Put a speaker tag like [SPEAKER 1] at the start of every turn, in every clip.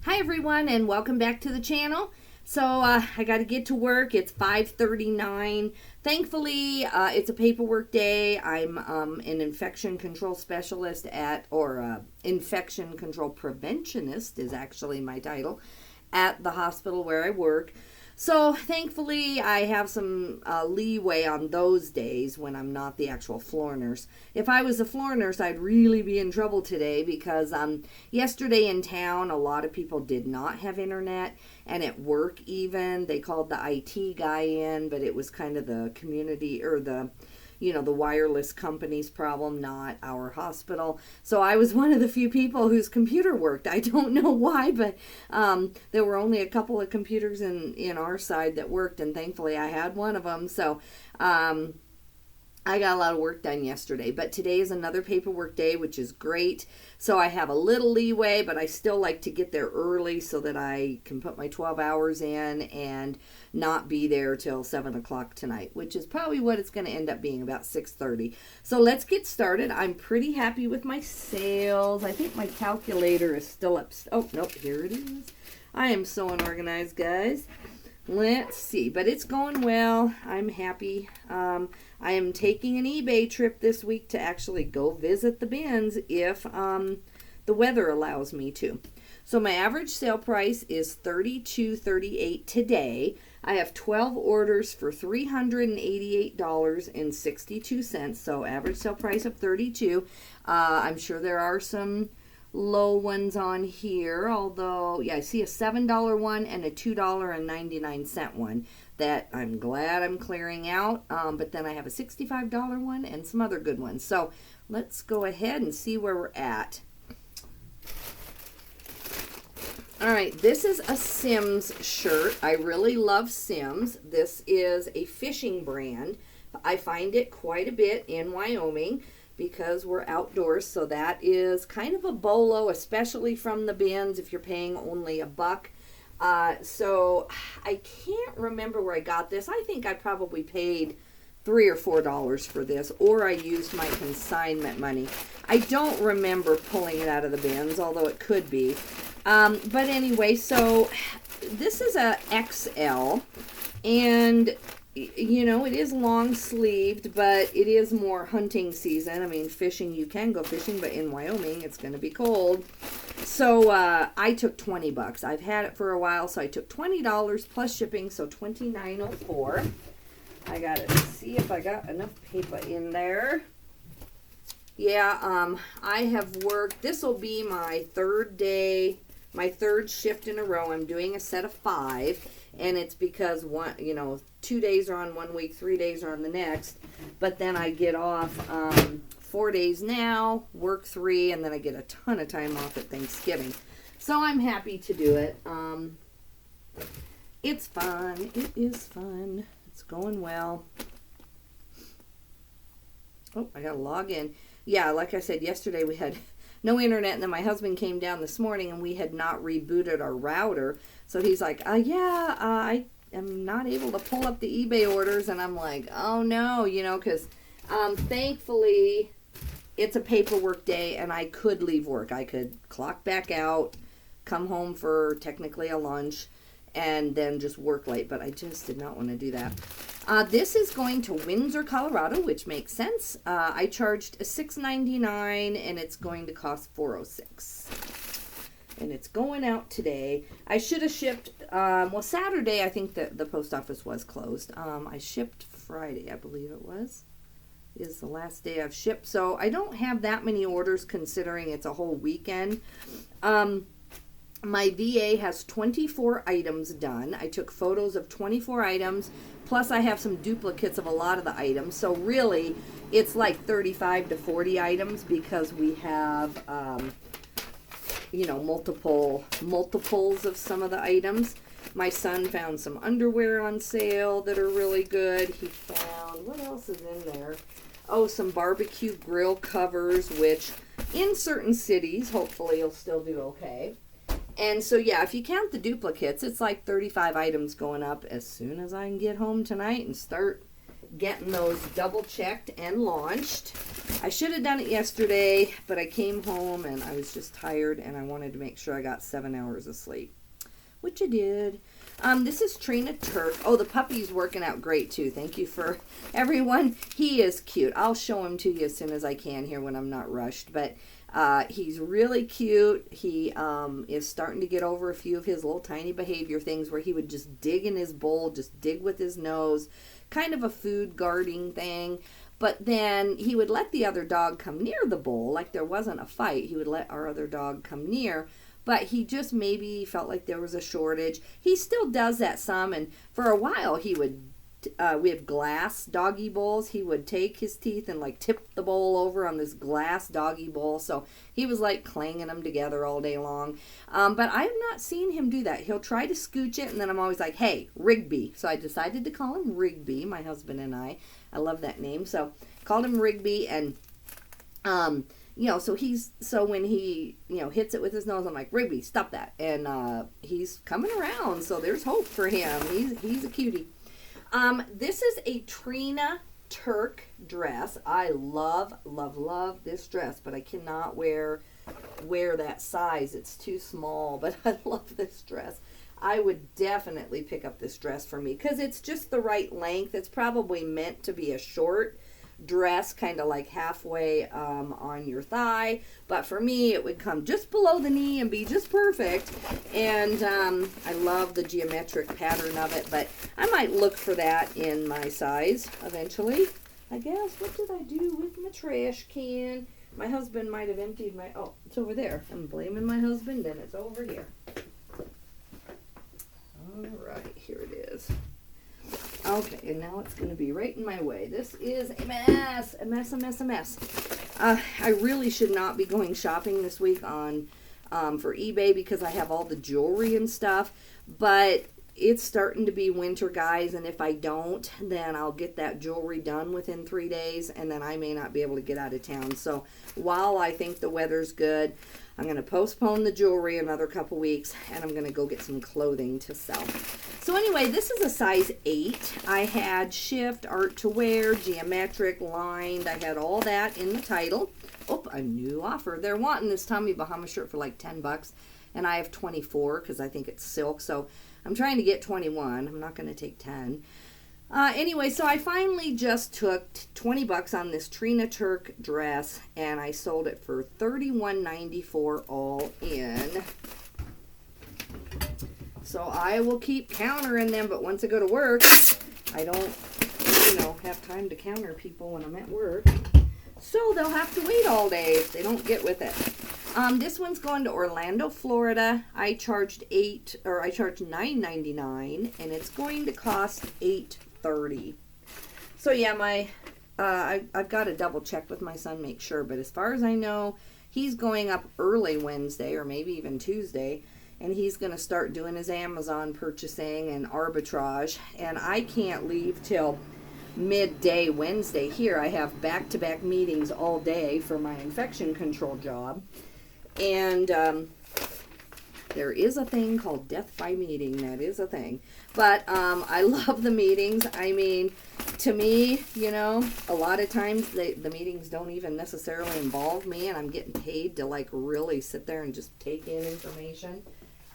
[SPEAKER 1] Hi everyone, and welcome back to the channel. So I got to get to work. It's 5:39. Thankfully, it's a paperwork day. I'm an infection control specialist infection control preventionist is actually my title at the hospital where I work. So thankfully, I have some leeway on those days when I'm not the actual floor nurse. If I was a floor nurse, I'd really be in trouble today because yesterday in town, a lot of people did not have internet, and at work even, they called the IT guy in, but it was kind of the community or the wireless company's problem, not our hospital. So I was one of the few people whose computer worked. I don't know why, but there were only a couple of computers in our side that worked, and thankfully I had one of them. So I got a lot of work done yesterday, but today is another paperwork day, which is great. So I have a little leeway, but I still like to get there early so that I can put my 12 hours in and not be there till 7 o'clock tonight, which is probably what it's going to end up being, about 6:30. So let's get started. I'm pretty happy with my sales. I think my calculator is still up. Oh, nope, here it is. I am so unorganized, guys. Let's see, but it's going well. I'm happy. I am taking an eBay trip this week to actually go visit the bins if the weather allows me to. So my average sale price is $32.38 today. I have 12 orders for $388.62. So average sale price of $32. I'm sure there are some low ones on here, although I see a $7 one and a $2.99 one that I'm glad I'm clearing out, but then I have a $65 one and some other good ones. So let's go ahead and see where we're at. All right, this is a Sims shirt. I really love Sims. This is a fishing brand. I find it quite a bit in Wyoming because we're outdoors, so that is kind of a bolo, especially from the bins if you're paying only $1. So I can't remember where I got this. I think I probably paid $3 or $4 for this, or I used my consignment money. I don't remember pulling it out of the bins, although it could be. But anyway, so this is a XL, and it is long sleeved, but it is more hunting season. I mean, fishing, you can go fishing, but in Wyoming, it's going to be cold. So I took $20. I've had it for a while, so I took $20 plus shipping, so $29.04. I got to see if I got enough paper in there. Yeah, I have worked, this will be my third day, my third shift in a row. I'm doing a set of 5, and it's because 2 days are on one week, 3 days are on the next, but then I get off 4 days now, work 3, and then I get a ton of time off at Thanksgiving. So I'm happy to do it. It's fun. It is fun. It's going well. Oh, I gotta log in. Yeah, like I said, yesterday we had no internet, and then my husband came down this morning, and we had not rebooted our router. So he's like, I am not able to pull up the eBay orders, and I'm like, oh no, because thankfully it's a paperwork day, and I could leave work. I could clock back out, come home for technically a lunch, and then just work late, but I just did not want to do that. This is going to Windsor, Colorado, which makes sense. I charged $6.99, and it's going to cost $4.06. And it's going out today. I should have shipped, Saturday, I think that the post office was closed. I shipped Friday, I believe it was, is the last day I've shipped. So I don't have that many orders considering it's a whole weekend. My VA has 24 items done. I took photos of 24 items, plus I have some duplicates of a lot of the items. So really, it's like 35 to 40 items because we have, multiples of some of the items. My son found some underwear on sale that are really good. He found, what else is in there? Oh, some barbecue grill covers, which in certain cities, hopefully you'll still do okay. And so, yeah, if you count the duplicates, it's like 35 items going up as soon as I can get home tonight and start getting those double checked and launched. I should have done it yesterday, but I came home and I was just tired and I wanted to make sure I got 7 hours of sleep, which I did. This is Trina Turk. Oh, the puppy's working out great too. Thank you for everyone. He is cute. I'll show him to you as soon as I can here when I'm not rushed. But he's really cute. He is starting to get over a few of his little tiny behavior things where he would just dig in his bowl, just dig with his nose, kind of a food guarding thing. But then he would let the other dog come near the bowl, like there wasn't a fight. He would let our other dog come near. But he just maybe felt like there was a shortage. He still does that some, and for a while he would, we have glass doggy bowls. He would take his teeth and like tip the bowl over on this glass doggy bowl. So he was like clanging them together all day long. But I have not seen him do that. He'll try to scooch it, and then I'm always like, hey, Rigby. So I decided to call him Rigby, my husband and I. I love that name. So called him Rigby, and you know, so when he, you know, hits it with his nose, I'm like, Rigby, stop that. And he's coming around, so there's hope for him. He's a cutie. This is a Trina Turk dress. I love, love, love this dress, but I cannot wear that size. It's too small, but I love this dress. I would definitely pick up this dress for me because it's just the right length. It's probably meant to be a short dress, kind of like halfway on your thigh, but for me it would come just below the knee and be just perfect. And I love the geometric pattern of it, but I might look for that in my size eventually, I guess. What did I do with my trash can? My husband might have emptied my, oh, it's over there. I'm blaming my husband, and it's over here. All right, here it is. Okay, and now it's going to be right in my way. This is a mess, a mess, a mess, a mess. I really should not be going shopping this week on for eBay because I have all the jewelry and stuff, but it's starting to be winter, guys, and if I don't, then I'll get that jewelry done within 3 days, and then I may not be able to get out of town. So while I think the weather's good, I'm going to postpone the jewelry another couple weeks, and I'm going to go get some clothing to sell. So anyway, this is a size 8. I had shift, art to wear, geometric, lined. I had all that in the title. Oh, a new offer. They're wanting this Tommy Bahama shirt for like 10 bucks, and I have 24 because I think it's silk. So I'm trying to get 21. I'm not going to take 10. Anyway, so I finally just took 20 bucks on this Trina Turk dress, and I sold it for $31.94 all in. So I will keep countering them, but once I go to work, I don't, you know, have time to counter people when I'm at work. So they'll have to wait all day if they don't get with it. This one's going to Orlando, Florida. I charged $9.99, and it's going to cost $8.30. So yeah, I've got to double check with my son, make sure. But as far as I know, he's going up early Wednesday or maybe even Tuesday, and he's going to start doing his Amazon purchasing and arbitrage. And I can't leave till midday Wednesday here. I have back-to-back meetings all day for my infection control job. And there is a thing called death by meeting. That is a thing. But I love the meetings. I mean, to me, you know, a lot of times the meetings don't even necessarily involve me, and I'm getting paid to like really sit there and just take in information.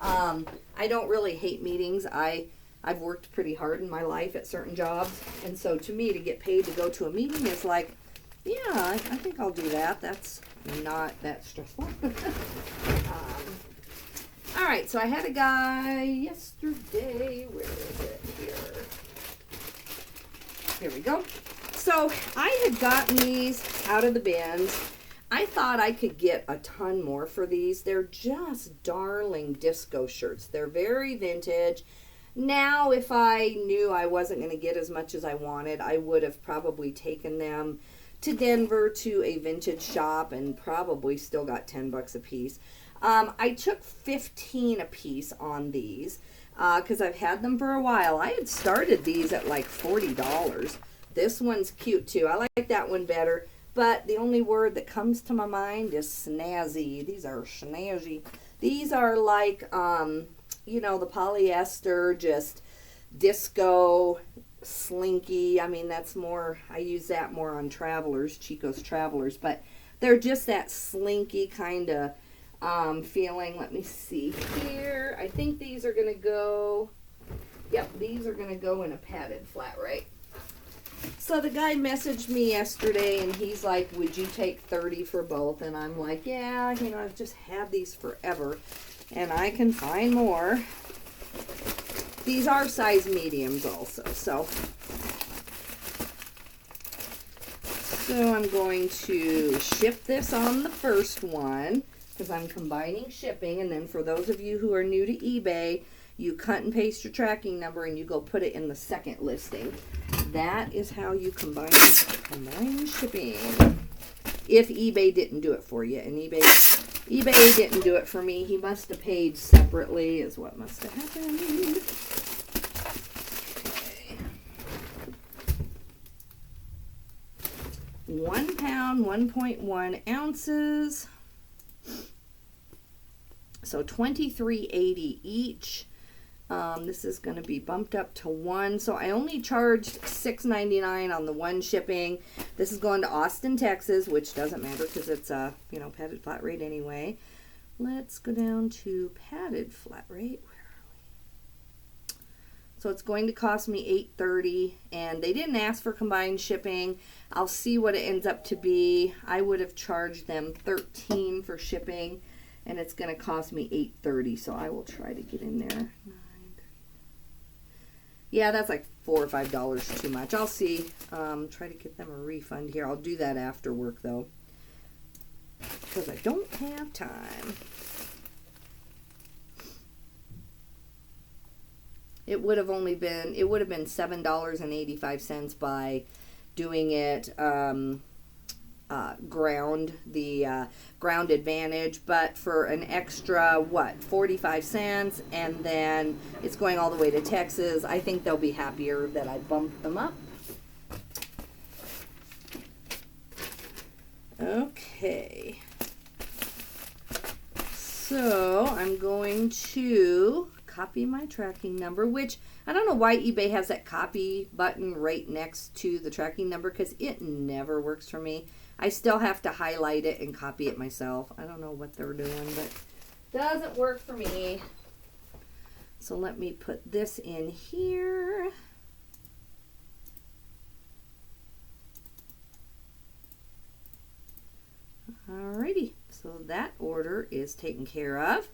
[SPEAKER 1] I don't really hate meetings. I've worked pretty hard in my life at certain jobs, and so to me, to get paid to go to a meeting is like, yeah, I think I'll do that. That's not that stressful. All right, so I had a guy yesterday. Where is it? Here we go. So I had gotten these out of the bins. I thought I could get a ton more for these. They're just darling disco shirts. They're very vintage. Now, if I knew I wasn't going to get as much as I wanted, I would have probably taken them to Denver to a vintage shop and probably still got 10 bucks a piece. I took 15 a piece on these because I've had them for a while. I had started these at like $40. This one's cute too. I like that one better, but the only word that comes to my mind is snazzy. These are snazzy. These are like, you know, the polyester, just disco slinky. I mean, that's more, I use that more on Travelers, Chico's Travelers, but they're just that slinky kind of feeling. Let me see here. I think these are going to go, yep, these are going to go in a padded flat rate. So the guy messaged me yesterday and he's like, would you take 30 for both? And I'm like, yeah, you know, I've just had these forever and I can find more. These are size mediums also. So I'm going to ship this on the first one because I'm combining shipping. And then for those of you who are new to eBay, you cut and paste your tracking number and you go put it in the second listing. That is how you combine shipping. If eBay didn't do it for you, and eBay didn't do it for me, he must have paid separately, is what must have happened. Okay. 1 pound, 1.1 ounces. So $23.80 each. This is going to be bumped up to 1. So I only charged $6.99 on the 1 shipping. This is going to Austin, Texas, which doesn't matter because it's a, you know, padded flat rate anyway. Let's go down to padded flat rate. Where are we? So it's going to cost me $8.30, and they didn't ask for combined shipping. I'll see what it ends up to be. I would have charged them $13 for shipping, and it's going to cost me $8.30. So I will try to get in there. Yeah, that's like $4 or $5 too much. I'll see. Try to get them a refund here. I'll do that after work though, because I don't have time. It would have been $7.85 by doing it ground advantage, but for an extra, what, 45 cents, and then it's going all the way to Texas. I think they'll be happier that I bumped them up. Okay. So I'm going to copy my tracking number, which I don't know why eBay has that copy button right next to the tracking number, because it never works for me. I still have to highlight it and copy it myself. I don't know what they're doing, but it doesn't work for me. So let me put this in here. Alrighty, so that order is taken care of.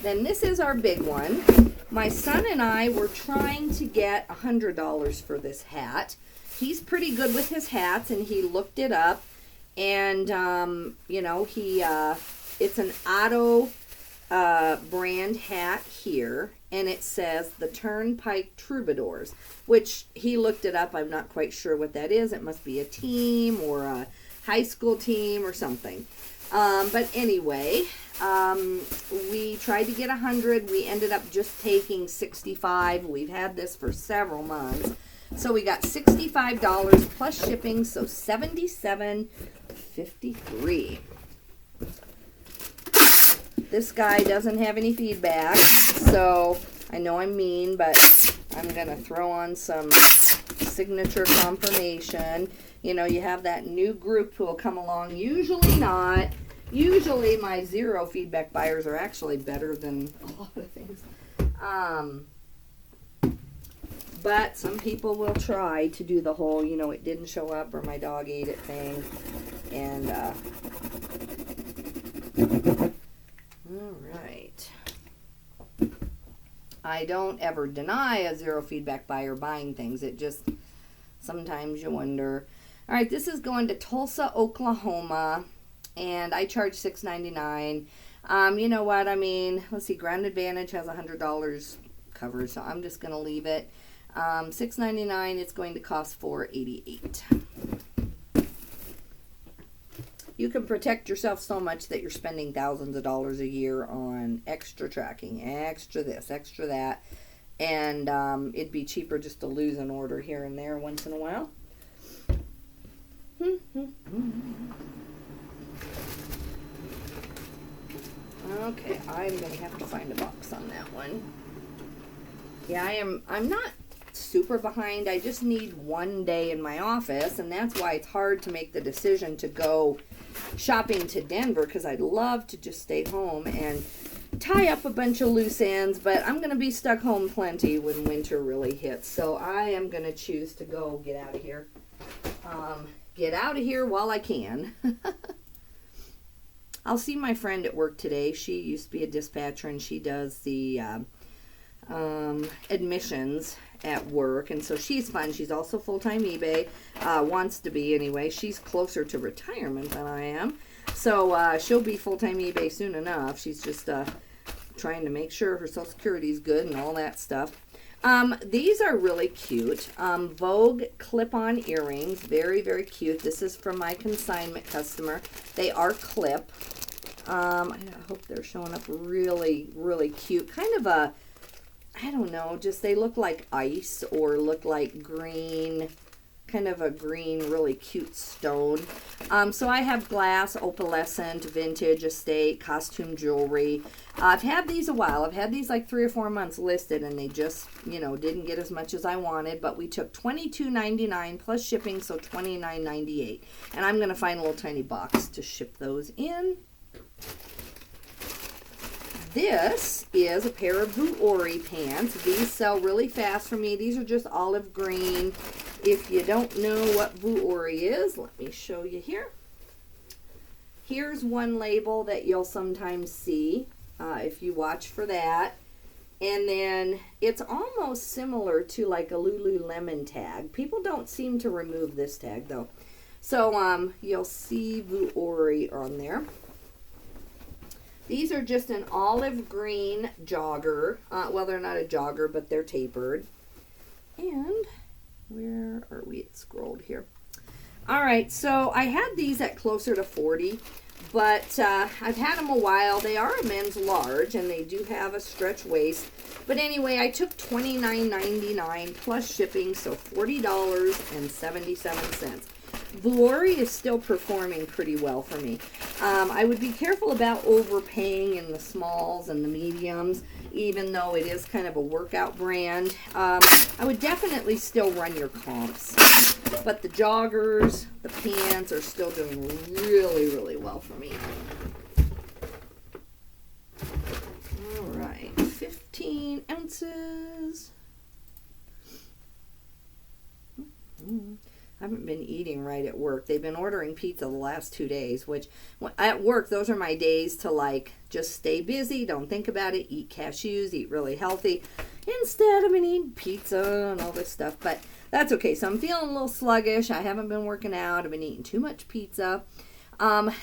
[SPEAKER 1] Then this is our big one. My son and I were trying to get $100 for this hat. He's pretty good with his hats, and he looked it up, and you know, it's an Otto brand hat here, and it says the Turnpike Troubadours, which he looked it up. I'm not quite sure what that is. It must be a team or a high school team or something. But anyway, we tried to get 100. We ended up just taking 65. We've had this for several months. So we got $65 plus shipping, so $77.53. This guy doesn't have any feedback, so I know I'm mean, but I'm going to throw on some signature confirmation. You know, you have that new group who will come along. Usually not. Usually my zero feedback buyers are actually better than a lot of things. But some people will try to do the whole, you know, it didn't show up or my dog ate it thing. And, all right. I don't ever deny a zero feedback buyer buying things. It just, sometimes you wonder. All right, this is going to Tulsa, Oklahoma. And I charge $6.99. You know what? I mean, let's see. Ground Advantage has $100 covered, so I'm just going to leave it. $6.99. It's going to cost $4.88. You can protect yourself so much that you're spending thousands of dollars a year on extra tracking, extra this, extra that, and it'd be cheaper just to lose an order here and there once in a while. Okay, I'm going to have to find a box on that one. Yeah, I'm not super behind. I just need one day in my office, and that's why it's hard to make the decision to go shopping to Denver, because I'd love to just stay home and tie up a bunch of loose ends, but I'm going to be stuck home plenty when winter really hits. So I am going to choose to go get out of here. Get out of here while I can. I'll see my friend at work today. She used to be a dispatcher, and she does the admissions at work, and so she's fun. She's also full-time eBay, wants to be anyway. She's closer to retirement than I am, so she'll be full-time eBay soon enough. She's just trying to make sure her Social Security is good and all that stuff. These are really cute. Vogue clip-on earrings, very, very cute. This is from my consignment customer. They are clip. I hope they're showing up really, really cute. Kind of a, I don't know, just they look like ice or look like green, kind of a green, really cute stone. So I have glass, opalescent, vintage, estate, costume jewelry. I've had these a while. I've had these like 3 or 4 months listed, and they just, you know, didn't get as much as I wanted, but we took $22.99 plus shipping, so $29.98. And I'm going to find a little tiny box to ship those in. This is a pair of Vuori pants. These sell really fast for me. These are just olive green. If you don't know what Vuori is, let me show you here. Here's one label that you'll sometimes see if you watch for that. And then it's almost similar to like a Lululemon tag. People don't seem to remove this tag though. So you'll see Vuori on there. These are just an olive green jogger. Well, they're not a jogger, but they're tapered. And where are we? It's scrolled here. All right, so I had these at closer to 40, but I've had them a while. They are a men's large, and they do have a stretch waist. But anyway, I took $29.99 plus shipping, so $40.77. Vuori is still performing pretty well for me. I would be careful about overpaying in the smalls and the mediums, even though it is kind of a workout brand. I would definitely still run your comps. But the joggers, the pants are still doing really, really well for me. All right, 15 ounces. I haven't been eating right at work. They've been ordering pizza the last 2 days, which at work, those are my days to like just stay busy, don't think about it, eat cashews, eat really healthy. Instead, I've been eating pizza and all this stuff, but that's okay. So I'm feeling a little sluggish. I haven't been working out. I've been eating too much pizza.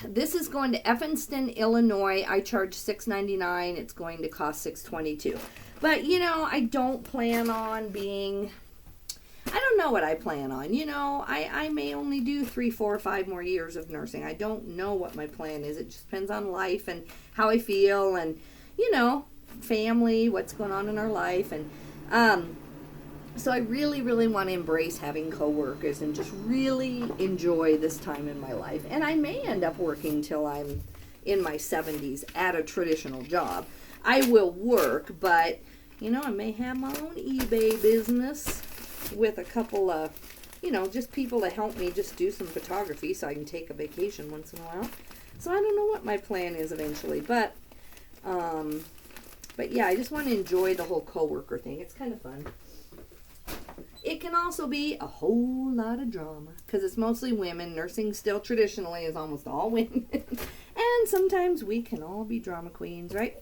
[SPEAKER 1] This is going to Evanston, Illinois. I charge $6.99. It's going to cost $6.22. But, you know, I don't plan on being... I don't know what I plan on. You know, I may only do 3, 4, 5 more years of nursing. I don't know what my plan is. It just depends on life and how I feel and, you know, family, what's going on in our life. And so I really, really want to embrace having coworkers and just really enjoy this time in my life. And I may end up working till I'm in my 70s at a traditional job. I will work, but, you know, I may have my own eBay business with a couple of, you know, just people to help me just do some photography so I can take a vacation once in a while. So I don't know what my plan is eventually, but yeah, I just want to enjoy the whole coworker thing. It's kind of fun. It can also be a whole lot of drama because it's mostly women. Nursing still traditionally is almost all women. And sometimes we can all be drama queens, right?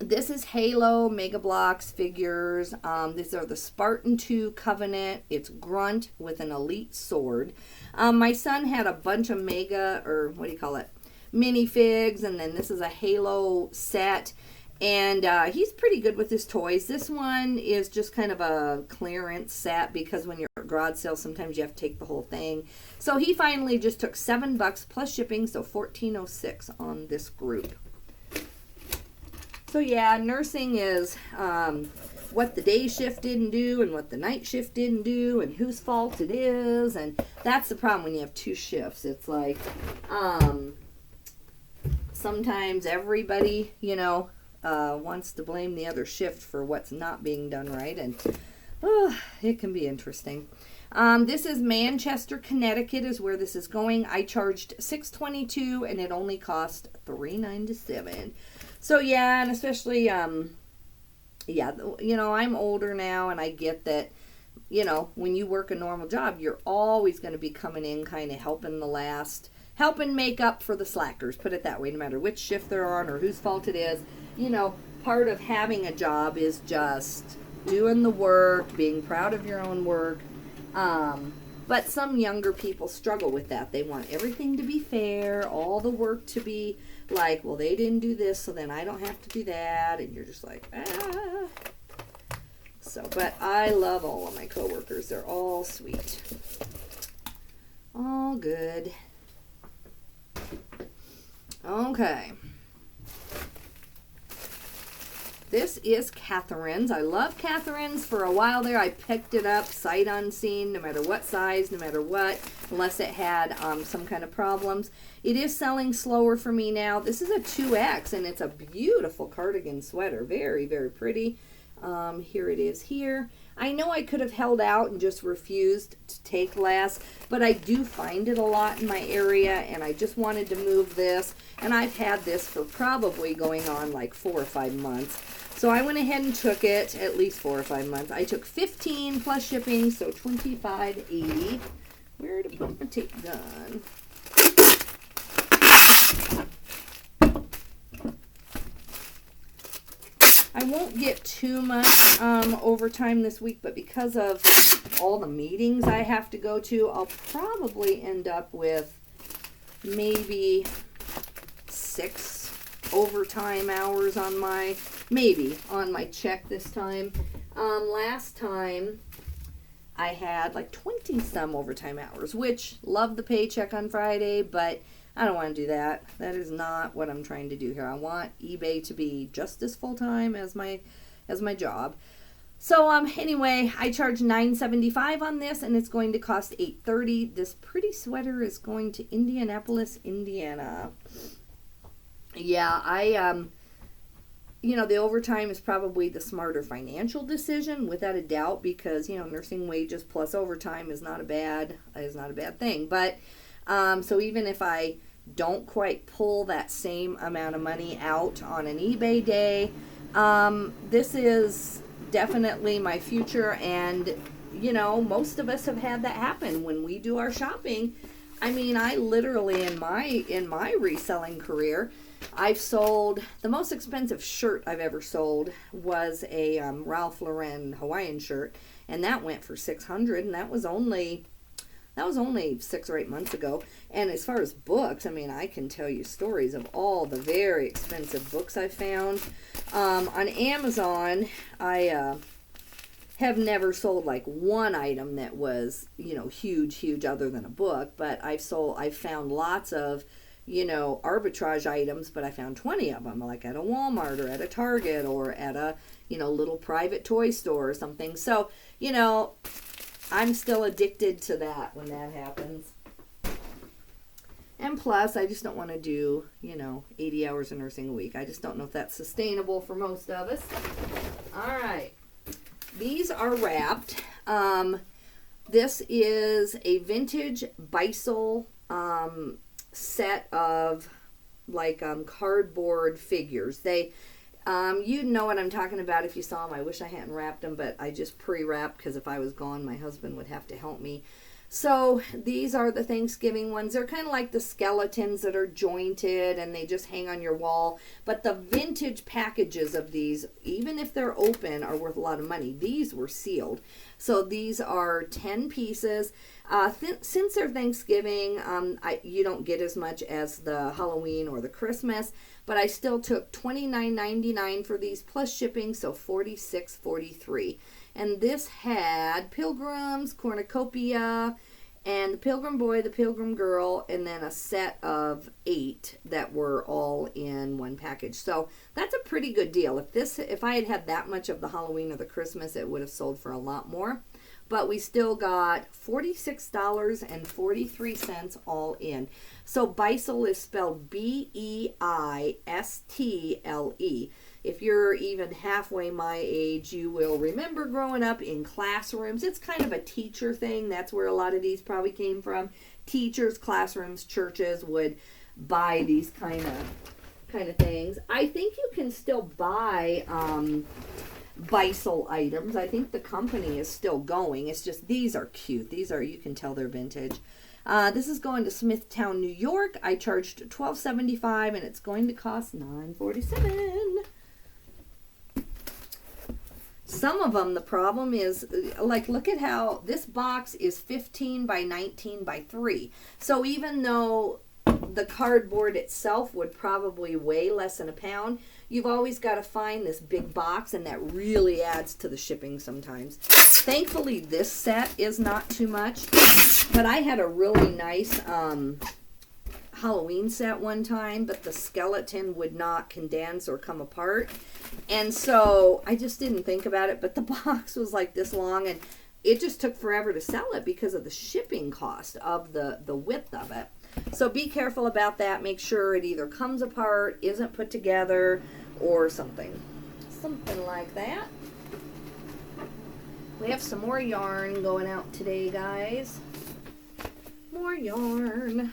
[SPEAKER 1] This is Halo Mega Blocks figures. These are the Spartan 2 Covenant. It's Grunt with an elite sword. My son had a bunch of mega, or what do you call it, minifigs, and then this is a Halo set. And he's pretty good with his toys. This one is just kind of a clearance set because when you're at garage sale, sometimes you have to take the whole thing. So he finally just took $7 plus shipping, so $14.06 on this group. So yeah, nursing is what the day shift didn't do and what the night shift didn't do and whose fault it is. And that's the problem when you have 2 shifts. It's like sometimes everybody, you know, wants to blame the other shift for what's not being done right, and it can be interesting. This is Manchester, Connecticut is where this is going. I charged $6.22 and it only cost $3.97. So yeah, and especially yeah, you know, I'm older now, and I get that, you know, when you work a normal job, you're always going to be coming in kind of helping make up for the slackers, put it that way, no matter which shift they're on or whose fault it is. You know, part of having a job is just doing the work, being proud of your own work. But some younger people struggle with that. They want everything to be fair, all the work to be like, well, they didn't do this, so then I don't have to do that. And you're just like, ah. So, but I love all of my coworkers. They're all sweet. All good. Okay. This is Catherine's. I love Catherine's. For a while there, I picked it up sight unseen, no matter what size, no matter what, unless it had some kind of problems. It is selling slower for me now. This is a 2X, and it's a beautiful cardigan sweater. Very, very pretty. Here it is here. I know I could have held out and just refused to take less, but I do find it a lot in my area, and I just wanted to move this, and I've had this for probably going on like 4 or 5 months. So I went ahead and took it at least 4 or 5 months. I took $15 plus shipping, so $25.80. Where to put my tape gun? I won't get too much overtime this week, but because of all the meetings I have to go to, I'll probably end up with maybe 6 overtime hours on my, on my check this time. Last time I had like 20 some overtime hours, which love the paycheck on Friday, but I don't want to do that. That is not what I'm trying to do here. I want eBay to be just as full-time as my job. So anyway, I charge $9.75 on this, and it's going to cost $8.30. This pretty sweater is going to Indianapolis, Indiana. Yeah, you know, the overtime is probably the smarter financial decision, without a doubt, because, you know, nursing wages plus overtime is not a bad thing. But so even if I don't quite pull that same amount of money out on an eBay day, this is definitely my future. And, you know, most of us have had that happen when we do our shopping. I mean, I literally in my reselling career, I've sold, the most expensive shirt I've ever sold was a Ralph Lauren Hawaiian shirt, and that went for $600, and that was only 6 or 8 months ago. And as far as books, I mean, I can tell you stories of all the very expensive books I found. On Amazon, I have never sold like one item that was, you know, huge other than a book, but I've found lots of, you know, arbitrage items, but I found 20 of them, like at a Walmart or at a Target or at a, you know, little private toy store or something. So, you know, I'm still addicted to that when that happens. And plus, I just don't want to do, you know, 80 hours of nursing a week. I just don't know if that's sustainable for most of us. All right. These are wrapped. This is a vintage Beisel set of like cardboard figures. They you'd know what I'm talking about if you saw them. I wish I hadn't wrapped them, but I just pre-wrapped because if I was gone, my husband would have to help me. So these are the Thanksgiving ones. They're kind of like the skeletons that are jointed and they just hang on your wall. But the vintage packages of these, even if they're open, are worth a lot of money. These were sealed. So these are 10 pieces. Since they're Thanksgiving, you don't get as much as the Halloween or the Christmas, but I still took $29.99 for these plus shipping, so $46.43. And this had pilgrims, cornucopia, and the pilgrim boy, the pilgrim girl, and then a set of 8 that were all in one package. So that's a pretty good deal. If I had had that much of the Halloween or the Christmas, it would have sold for a lot more. But we still got $46.43 all in. So Beisel is spelled B-E-I-S-T-L-E. if you're even halfway my age, you will remember growing up in classrooms. It's kind of a teacher thing. That's where a lot of these probably came from. Teachers, classrooms, churches would buy these kind of things. I think you can still buy Bissell items. I think the company is still going. It's just these are cute. These are, you can tell they're vintage. This is going to Smithtown, New York. I charged $12.75 and it's going to cost $9.47. Some of them, the problem is, like, look at how this box is 15 by 19 by 3. So even though the cardboard itself would probably weigh less than a pound, you've always got to find this big box, and that really adds to the shipping sometimes. Thankfully, this set is not too much, but I had a really nice Halloween set one time, but the skeleton would not condense or come apart, and so I just didn't think about it, but the box was like this long, and it just took forever to sell it because of the shipping cost of the width of it. So be careful about that. Make sure it either comes apart, isn't put together, or something like that. We have some more yarn going out today, guys. More yarn.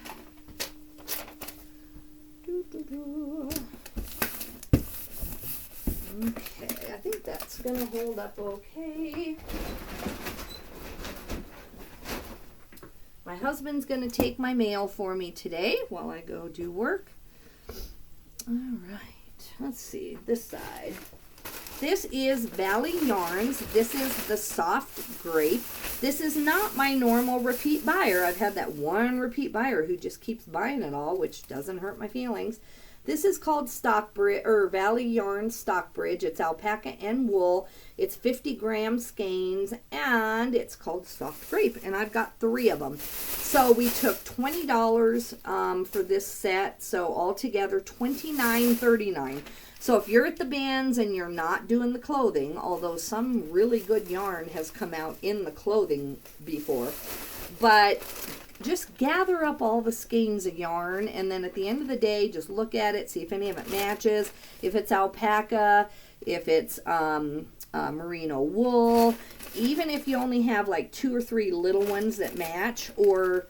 [SPEAKER 1] Okay, I think that's gonna hold up okay. My husband's going to take my mail for me today while I go do work. All right, let's see, this side. This is Valley Yarns. This is the soft grape. This is not my normal repeat buyer. I've had that one repeat buyer who just keeps buying it all, which doesn't hurt my feelings. This is called Stockbridge, or Valley Yarn Stockbridge. It's alpaca and wool. It's 50-gram skeins, and it's called soft grape, and I've got 3 of them. So we took $20 for this set, so altogether $29.39. So if you're at the bins and you're not doing the clothing, although some really good yarn has come out in the clothing before, but just gather up all the skeins of yarn, and then at the end of the day, just look at it, see if any of it matches, if it's alpaca, if it's merino wool, even if you only have like 2 or 3 little ones that match, or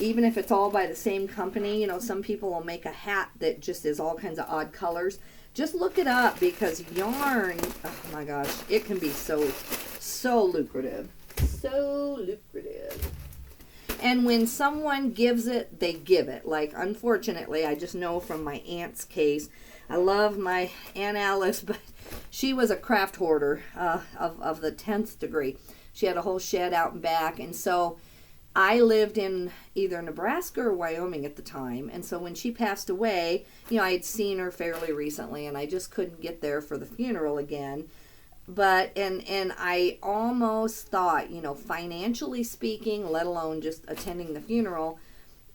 [SPEAKER 1] even if it's all by the same company. You know, some people will make a hat that just is all kinds of odd colors. Just look it up, because yarn, oh my gosh, it can be so lucrative. So lucrative. And when someone gives it, they give it. Like, unfortunately, I just know from my aunt's case, I love my Aunt Alice, but she was a craft hoarder of the 10th degree. She had a whole shed out and back, and so I lived in either Nebraska or Wyoming at the time, and so when she passed away, you know, I had seen her fairly recently, and I just couldn't get there for the funeral again. But, and I almost thought, you know, financially speaking, let alone just attending the funeral,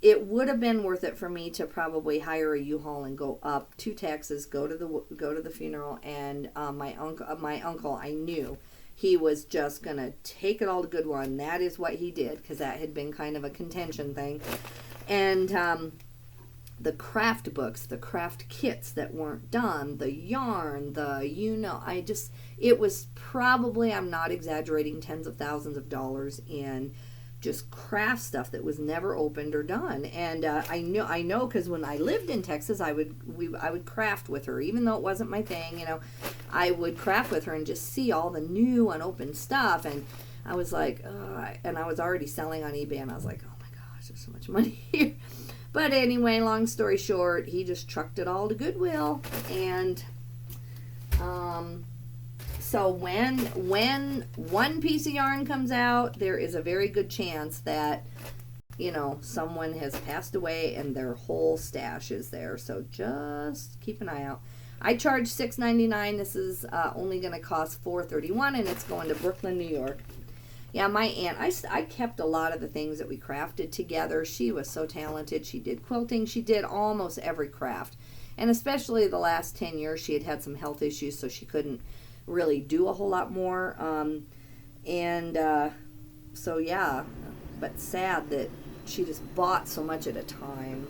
[SPEAKER 1] it would have been worth it for me to probably hire a U-Haul and go up to Texas, go to the funeral, and my uncle, I knew he was just gonna take it all to Goodwill. That is what he did, because that had been kind of a contention thing. And the craft books, the craft kits that weren't done, the yarn, it was probably, I'm not exaggerating, tens of thousands of dollars in just craft stuff that was never opened or done. And I know because when I lived in Texas, I would craft with her, even though it wasn't my thing. You know, I would craft with her and just see all the new unopened stuff, and I was like, and I was already selling on eBay, and I was like, oh my gosh, there's so much money here. But anyway, long story short, he just trucked it all to Goodwill, and so when one piece of yarn comes out, there is a very good chance that, you know, someone has passed away and their whole stash is there. So just keep an eye out. I charge $6.99. This is only going to cost $4.31, and it's going to Brooklyn, New York. Yeah, my aunt, I kept a lot of the things that we crafted together. She was so talented. She did quilting. She did almost every craft. And especially the last 10 years, she had some health issues, so she couldn't really do a whole lot more. So yeah, but sad that she just bought so much at a time.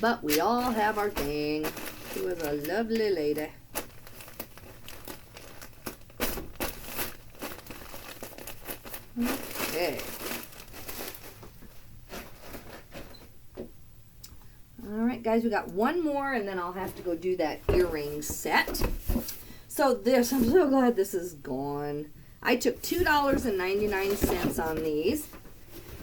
[SPEAKER 1] But we all have our thing. She was a lovely lady. Okay. Alright guys, we got one more and then I'll have to go do that earring set. So this, I'm so glad this is gone. I took $2.99 on these.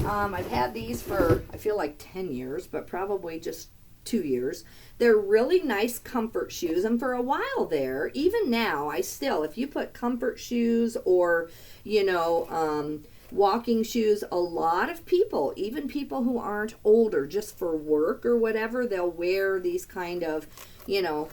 [SPEAKER 1] I've had these for, I feel like 10 years, but probably just 2 years. They're really nice comfort shoes, and for a while there, even now, I still, if you put comfort shoes or, you know, walking shoes, a lot of people, even people who aren't older, just for work or whatever, they'll wear these kind of, you know,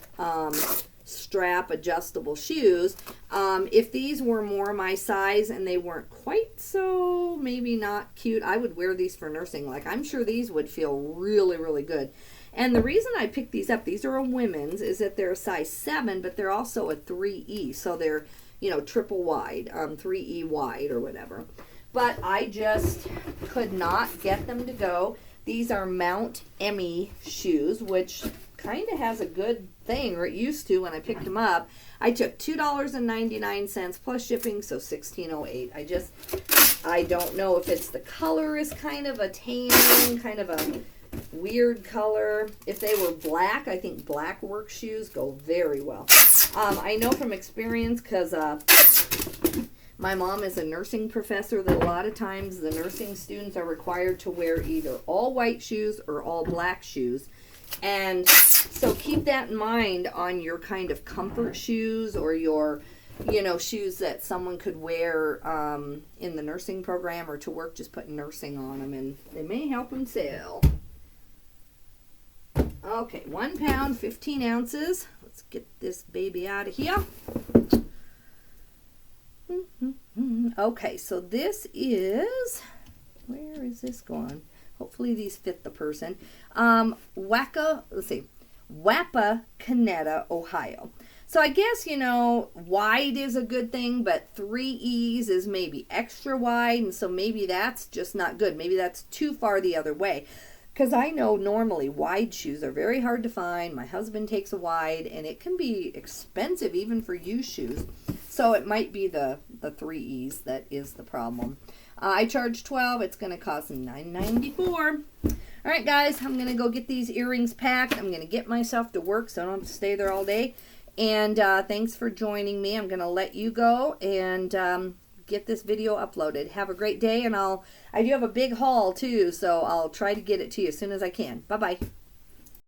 [SPEAKER 1] strap adjustable shoes. If these were more my size and they weren't quite so maybe not cute, I would wear these for nursing. Like, I'm sure these would feel really, really good. And the reason I picked these up, these are a women's, is that they're a size 7, but they're also a 3E. So they're, you know, triple wide, 3E wide or whatever. But I just could not get them to go. These are Mount Emmy shoes, which kind of has a good thing, or it used to when I picked them up. I took $2.99 plus shipping, so $16.08. I don't know if it's the color is kind of a tan, kind of a weird color. If they were black, I think black work shoes go very well. I know from experience, because my mom is a nursing professor, that a lot of times the nursing students are required to wear either all white shoes or all black shoes. And so keep that in mind on your kind of comfort shoes or your, you know, shoes that someone could wear in the nursing program or to work. Just put nursing on them and they may help them sell. Okay, 1 pound, 15 ounces. Let's get this baby out of here. Okay, so this is, where is this going? Hopefully these fit the person. Wapakoneta, Ohio. So I guess, you know, wide is a good thing, but 3Es is maybe extra wide, and so maybe that's just not good. Maybe that's too far the other way. Because I know normally wide shoes are very hard to find. My husband takes a wide, and it can be expensive even for used shoes. So it might be the 3Es that is the problem. I charge $12. It's going to cost $9.94. All right, guys, I'm going to go get these earrings packed. I'm going to get myself to work so I don't have to stay there all day. And thanks for joining me. I'm going to let you go and get this video uploaded. Have a great day, and I do have a big haul too, so I'll try to get it to you as soon as I can. Bye-bye.